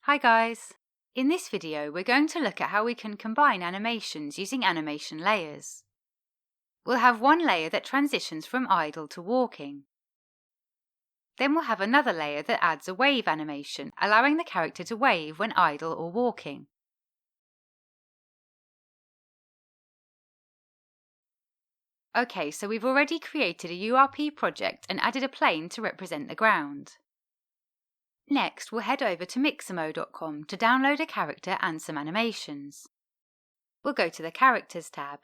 Hi guys! In this video we're going to look at how we can combine animations using animation layers. We'll have one layer that transitions from idle to walking. Then we'll have another layer that adds a wave animation, allowing the character to wave when idle or walking. Okay, so we've already created a URP project and added a plane to represent the ground. Next, we'll head over to Mixamo.com to download a character and some animations. We'll go to the Characters tab.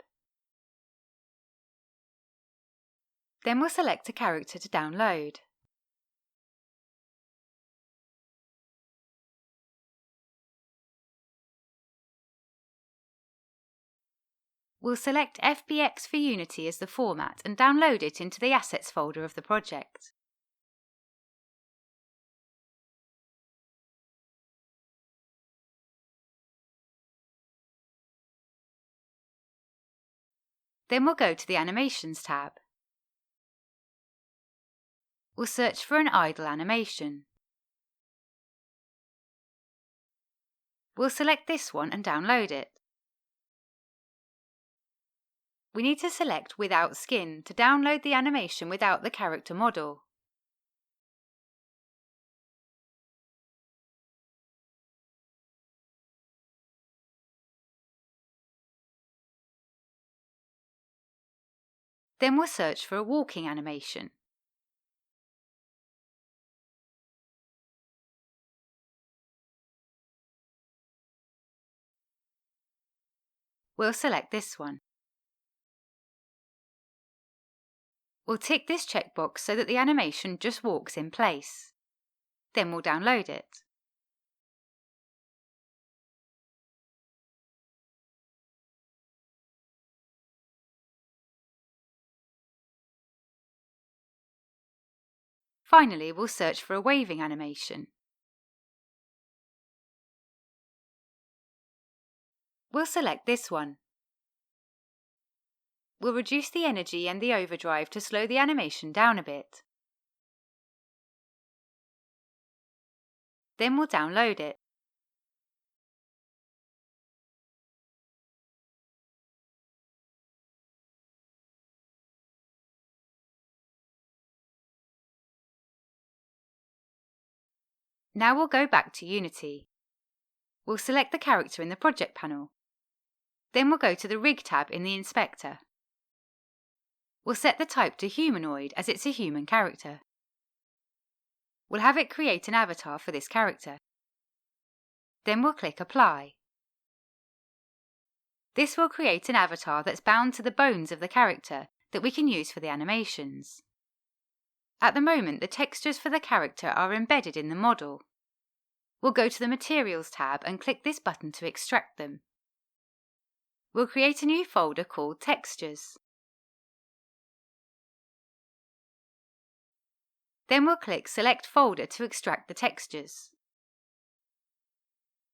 Then we'll select a character to download. We'll select FBX for Unity as the format and download it into the Assets folder of the project. Then we'll go to the Animations tab. We'll search for an idle animation. We'll select this one and download it. We need to select Without Skin to download the animation without the character model. Then we'll search for a walking animation. We'll select this one. We'll tick this checkbox so that the animation just walks in place. Then we'll download it. Finally, we'll search for a waving animation. We'll select this one. We'll reduce the energy and the overdrive to slow the animation down a bit. Then we'll download it. Now we'll go back to Unity. We'll select the character in the project panel. Then we'll go to the Rig tab in the inspector. We'll set the type to humanoid as it's a human character. We'll have it create an avatar for this character. Then we'll click Apply. This will create an avatar that's bound to the bones of the character that we can use for the animations. At the moment, the textures for the character are embedded in the model. We'll go to the Materials tab and click this button to extract them. We'll create a new folder called Textures. Then we'll click Select Folder to extract the textures.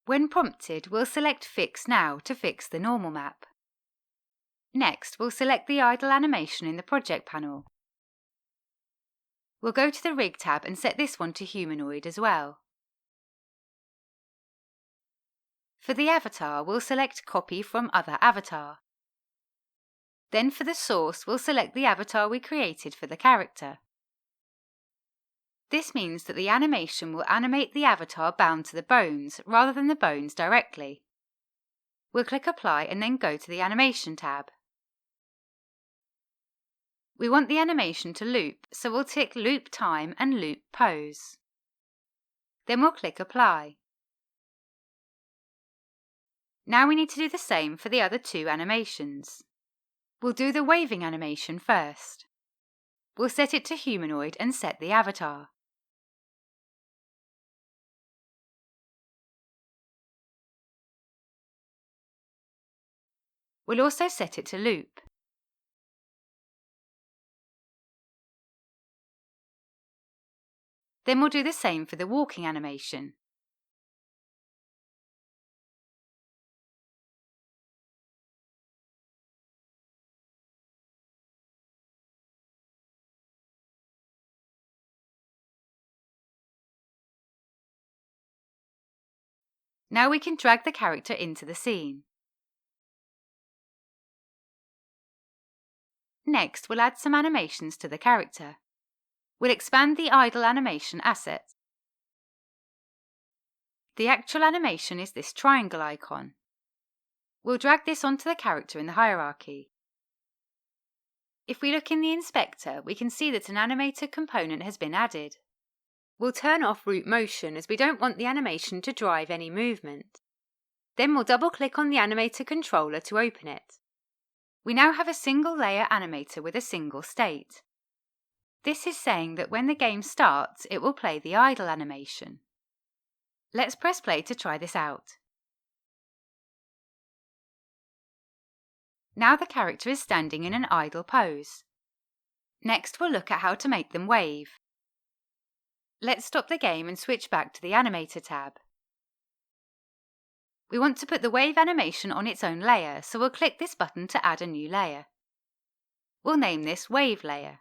When prompted, we'll select Fix Now to fix the normal map. Next, we'll select the idle animation in the project panel. We'll go to the Rig tab and set this one to humanoid as well. For the avatar, we'll select Copy from Other Avatar. Then for the source, we'll select the avatar we created for the character. This means that the animation will animate the avatar bound to the bones rather than the bones directly. We'll click Apply and then go to the Animation tab. We want the animation to loop, so we'll tick Loop Time and Loop Pose. Then we'll click Apply. Now we need to do the same for the other two animations. We'll do the waving animation first. We'll set it to humanoid and set the avatar. We'll also set it to loop. Then we'll do the same for the walking animation. Now we can drag the character into the scene. Next, we'll add some animations to the character. We'll expand the idle animation asset. The actual animation is this triangle icon. We'll drag this onto the character in the hierarchy. If we look in the inspector, we can see that an Animator component has been added. We'll turn off root motion as we don't want the animation to drive any movement. Then we'll double-click on the Animator controller to open it. We now have a single layer animator with a single state. This is saying that when the game starts, it will play the idle animation. Let's press play to try this out. Now the character is standing in an idle pose. Next, we'll look at how to make them wave. Let's stop the game and switch back to the Animator tab. We want to put the wave animation on its own layer, so we'll click this button to add a new layer. We'll name this Wave Layer.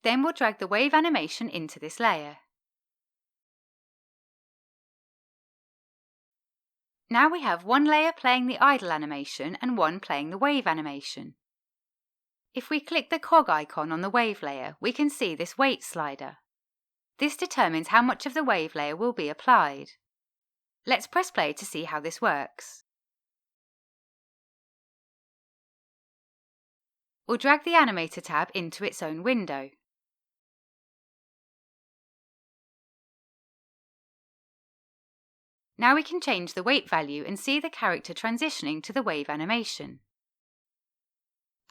Then we'll drag the wave animation into this layer. Now we have one layer playing the idle animation and one playing the wave animation. If we click the cog icon on the wave layer, we can see this weight slider. This determines how much of the wave layer will be applied. Let's press play to see how this works. We'll drag the Animator tab into its own window. Now we can change the weight value and see the character transitioning to the wave animation.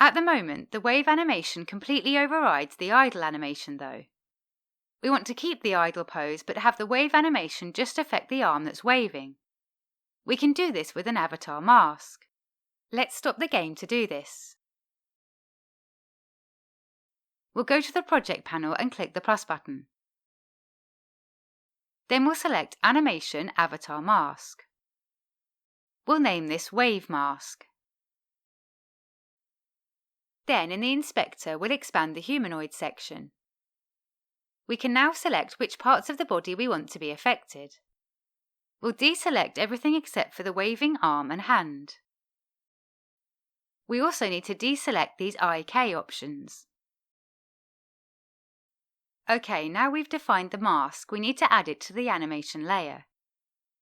At the moment, the wave animation completely overrides the idle animation though. We want to keep the idle pose but have the wave animation just affect the arm that's waving. We can do this with an avatar mask. Let's stop the game to do this. We'll go to the project panel and click the plus button. Then we'll select Animation Avatar Mask. We'll name this Wave Mask. Then in the inspector, we'll expand the humanoid section. We can now select which parts of the body we want to be affected. We'll deselect everything except for the waving arm and hand. We also need to deselect these IK options. OK, now we've defined the mask, we need to add it to the animation layer.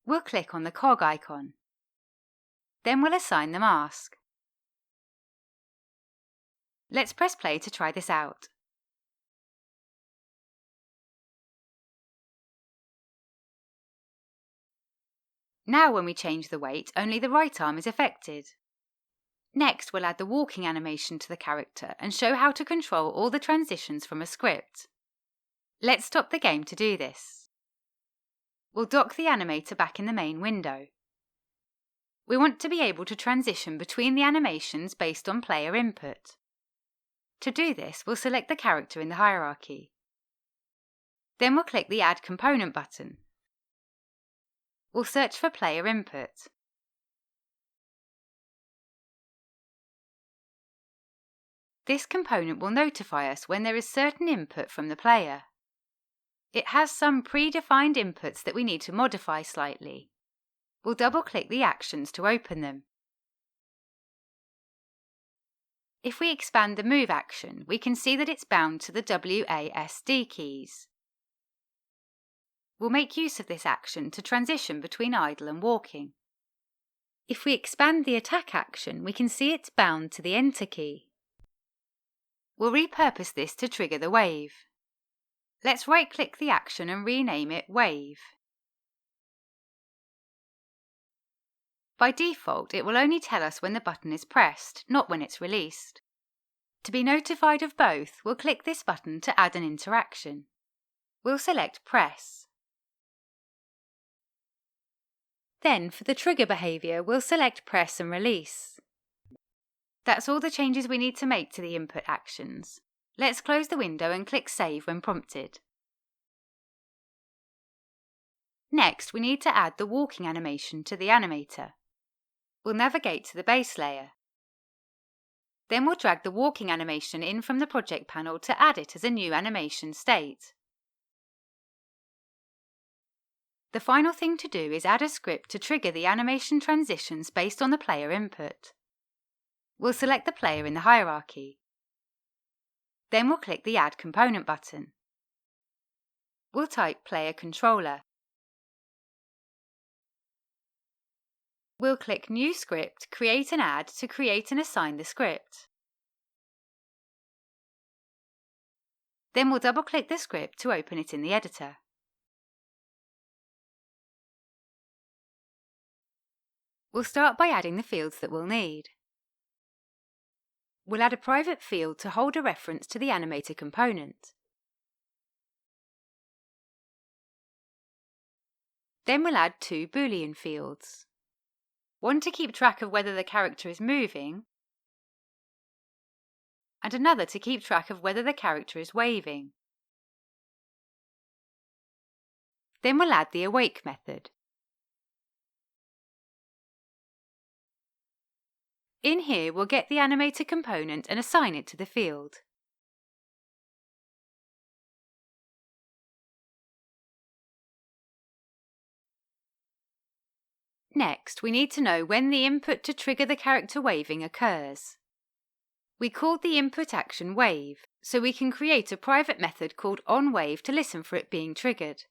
We'll click on the cog icon. Then we'll assign the mask. Let's press play to try this out. Now when we change the weight, only the right arm is affected. Next, we'll add the walking animation to the character and show how to control all the transitions from a script. Let's stop the game to do this. We'll dock the animator back in the main window. We want to be able to transition between the animations based on player input. To do this, we'll select the character in the hierarchy. Then we'll click the Add Component button. We'll search for player input. This component will notify us when there is certain input from the player. It has some predefined inputs that we need to modify slightly. We'll double-click the actions to open them. If we expand the Move action, we can see that it's bound to the WASD keys. We'll make use of this action to transition between idle and walking. If we expand the Attack action, we can see it's bound to the Enter key. We'll repurpose this to trigger the wave. Let's right-click the action and rename it Wave. By default, it will only tell us when the button is pressed, not when it's released. To be notified of both, we'll click this button to add an interaction. We'll select Press. Then, for the trigger behaviour, we'll select Press and Release. That's all the changes we need to make to the input actions. Let's close the window and click Save when prompted. Next, we need to add the walking animation to the animator. We'll navigate to the base layer. Then we'll drag the walking animation in from the project panel to add it as a new animation state. The final thing to do is add a script to trigger the animation transitions based on the player input. We'll select the player in the hierarchy. Then we'll click the Add Component button. We'll type Player Controller. We'll click New Script, Create and Add to create and assign the script. Then we'll double-click the script to open it in the editor. We'll start by adding the fields that we'll need. We'll add a private field to hold a reference to the Animator component. Then we'll add 2 Boolean fields. One to keep track of whether the character is moving, and another to keep track of whether the character is waving. Then we'll add the awake method. In here, we'll get the Animator component and assign it to the field. Next, we need to know when the input to trigger the character waving occurs. We called the input action wave, so we can create a private method called onWave to listen for it being triggered.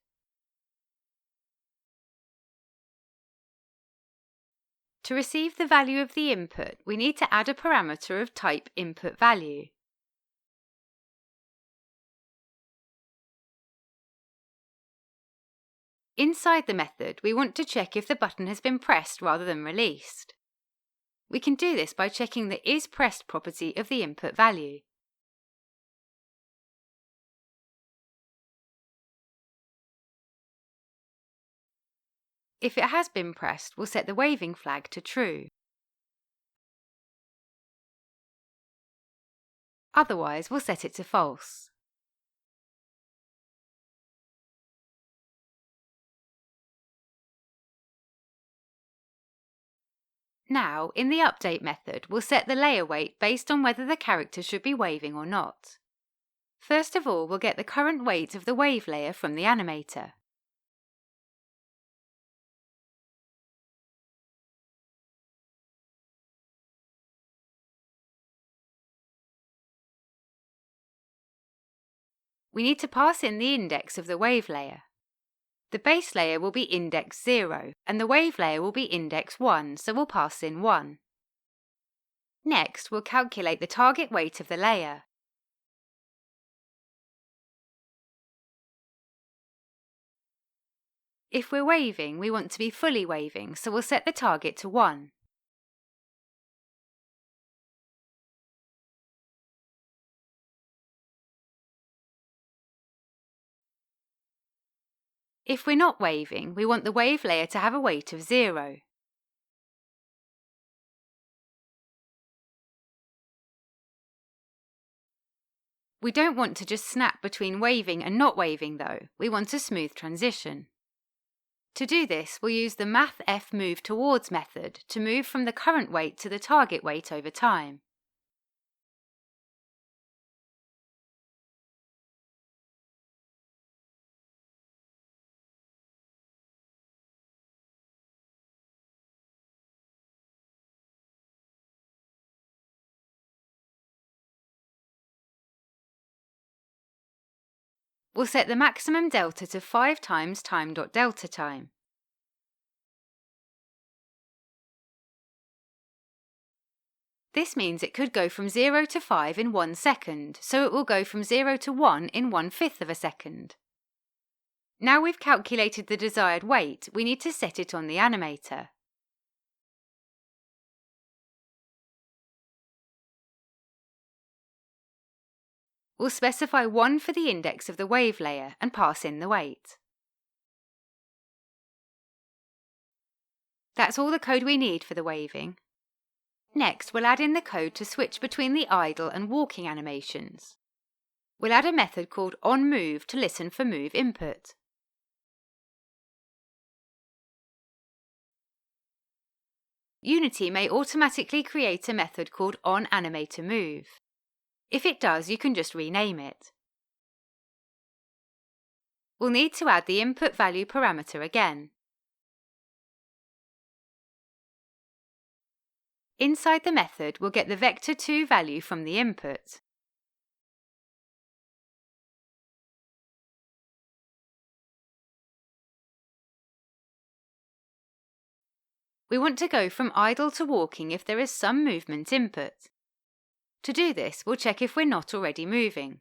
To receive the value of the input, we need to add a parameter of type inputValue. Inside the method, we want to check if the button has been pressed rather than released. We can do this by checking the isPressed property of the input value. If it has been pressed, we'll set the waving flag to true. Otherwise, we'll set it to false. Now, in the update method, we'll set the layer weight based on whether the character should be waving or not. First of all, we'll get the current weight of the wave layer from the animator. We need to pass in the index of the wave layer. The base layer will be index 0, and the wave layer will be index 1, so we'll pass in 1. Next, we'll calculate the target weight of the layer. If we're waving, we want to be fully waving, so we'll set the target to 1. If we're not waving, we want the wave layer to have a weight of 0. We don't want to just snap between waving and not waving though, we want a smooth transition. To do this, we'll use the mathFMoveTowards method to move from the current weight to the target weight over time. We'll set the maximum delta to 5 times time.delta time. This means it could go from 0 to 5 in 1 second, so it will go from 0 to 1 in 1/5 of a second. Now we've calculated the desired weight, we need to set it on the animator. We'll specify 1 for the index of the wave layer and pass in the weight. That's all the code we need for the waving. Next, we'll add in the code to switch between the idle and walking animations. We'll add a method called onMove to listen for move input. Unity may automatically create a method called onAnimatorMove. If it does, you can just rename it. we'll need to add the input value parameter again. Inside the method, we'll get the vector2 value from the input. We want to go from idle to walking if there is some movement input. To do this, we'll check if we're not already moving.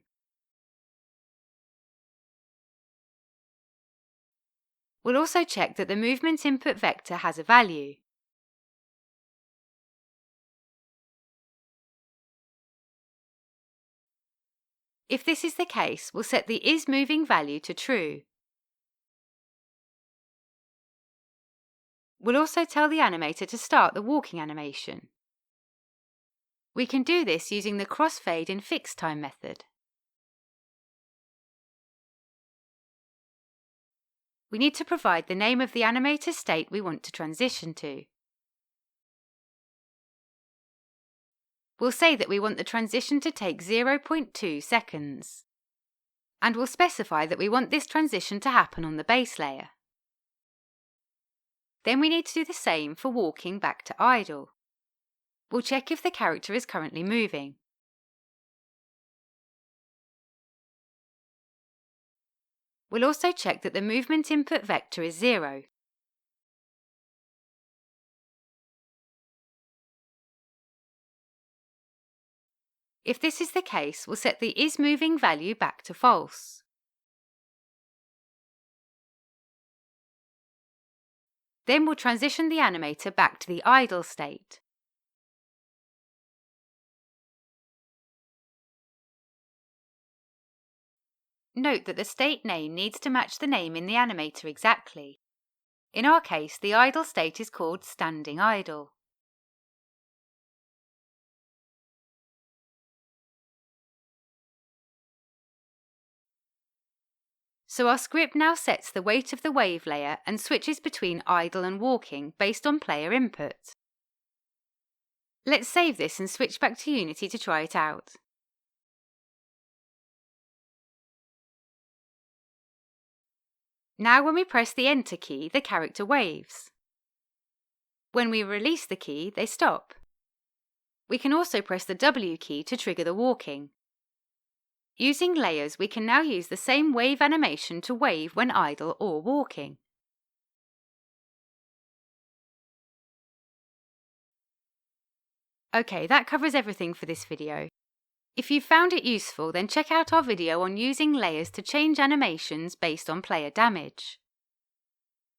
We'll also check that the movement input vector has a value. If this is the case, we'll set the isMoving value to true. We'll also tell the animator to start the walking animation. We can do this using the crossfade in fixed time method. We need to provide the name of the animator state we want to transition to. We'll say that we want the transition to take 0.2 seconds. And we'll specify that we want this transition to happen on the base layer. Then we need to do the same for walking back to idle. We'll check if the character is currently moving. We'll also check that the movement input vector is 0. If this is the case, we'll set the isMoving value back to false. Then we'll transition the animator back to the idle state. Note that the state name needs to match the name in the animator exactly. In our case, the idle state is called standing idle. So our script now sets the weight of the wave layer and switches between idle and walking based on player input. Let's save this and switch back to Unity to try it out. Now when we press the Enter key, the character waves. When we release the key, they stop. We can also press the W key to trigger the walking. Using layers, we can now use the same wave animation to wave when idle or walking. Okay, that covers everything for this video. If you found it useful, then check out our video on using layers to change animations based on player damage.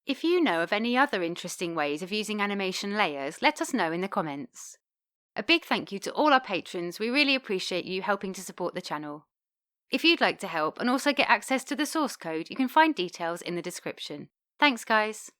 If you know of any other interesting ways of using animation layers, let us know in the comments. A big thank you to all our patrons, we really appreciate you helping to support the channel. If you'd like to help and also get access to the source code, you can find details in the description. Thanks guys!